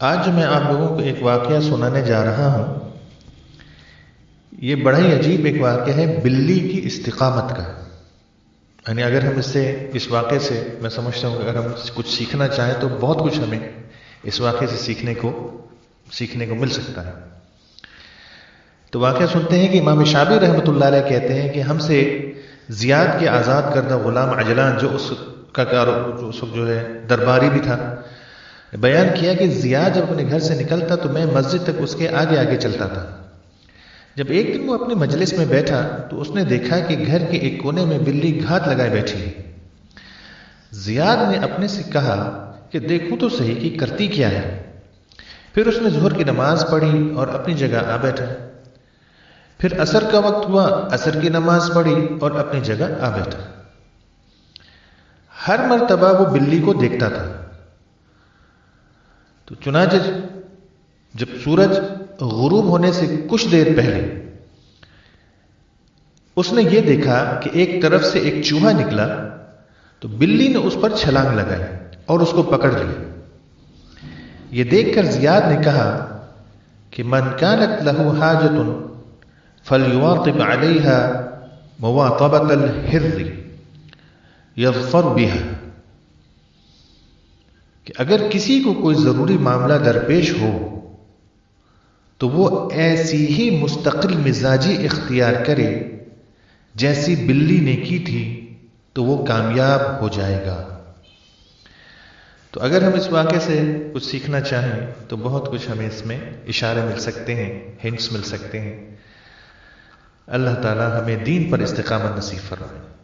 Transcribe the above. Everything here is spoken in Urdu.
آج میں آپ لوگوں کو ایک واقعہ سنانے جا رہا ہوں۔ یہ بڑا ہی عجیب ایک واقعہ ہے بلی کی استقامت کا۔ یعنی اگر ہم اس واقعے سے میں سمجھتا ہوں کہ اگر ہم کچھ سیکھنا چاہیں تو بہت کچھ ہمیں اس واقعے سے سیکھنے کو مل سکتا ہے۔ تو واقعہ سنتے ہیں کہ امام شعبی رحمۃ اللہ علیہ کہتے ہیں کہ ہم سے زیاد کے آزاد کردہ غلام عجلان جو اس وقت جو ہے درباری بھی تھا، بیان کیا کہ زیاد جب اپنے گھر سے نکلتا تو میں مسجد تک اس کے آگے آگے چلتا تھا۔ جب ایک دن وہ اپنے مجلس میں بیٹھا تو اس نے دیکھا کہ گھر کے ایک کونے میں بلی گھات لگائے بیٹھی ہے۔ زیاد نے اپنے سے کہا کہ دیکھوں تو صحیح کہ کرتی کیا ہے۔ پھر اس نے ظہر کی نماز پڑھی اور اپنی جگہ آ بیٹھا۔ پھر عصر کا وقت ہوا، عصر کی نماز پڑھی اور اپنی جگہ آ بیٹھا۔ ہر مرتبہ وہ بلی کو دیکھتا تھا۔ تو چنانچہ جب سورج غروب ہونے سے کچھ دیر پہلے اس نے یہ دیکھا کہ ایک طرف سے ایک چوہا نکلا تو بلی نے اس پر چھلانگ لگائی اور اس کو پکڑ لیا۔ یہ دیکھ کر زیاد نے کہا کہ من كانت له حاجة فليواطب عليها مواطبة الحر يظفر بها، کہ اگر کسی کو کوئی ضروری معاملہ درپیش ہو تو وہ ایسی ہی مستقل مزاجی اختیار کرے جیسی بلی نے کی تھی تو وہ کامیاب ہو جائے گا۔ تو اگر ہم اس واقعے سے کچھ سیکھنا چاہیں تو بہت کچھ ہمیں اس میں اشارے مل سکتے ہیں، ہنٹس مل سکتے ہیں۔ اللہ تعالی ہمیں دین پر استقامت نصیب فرمائے۔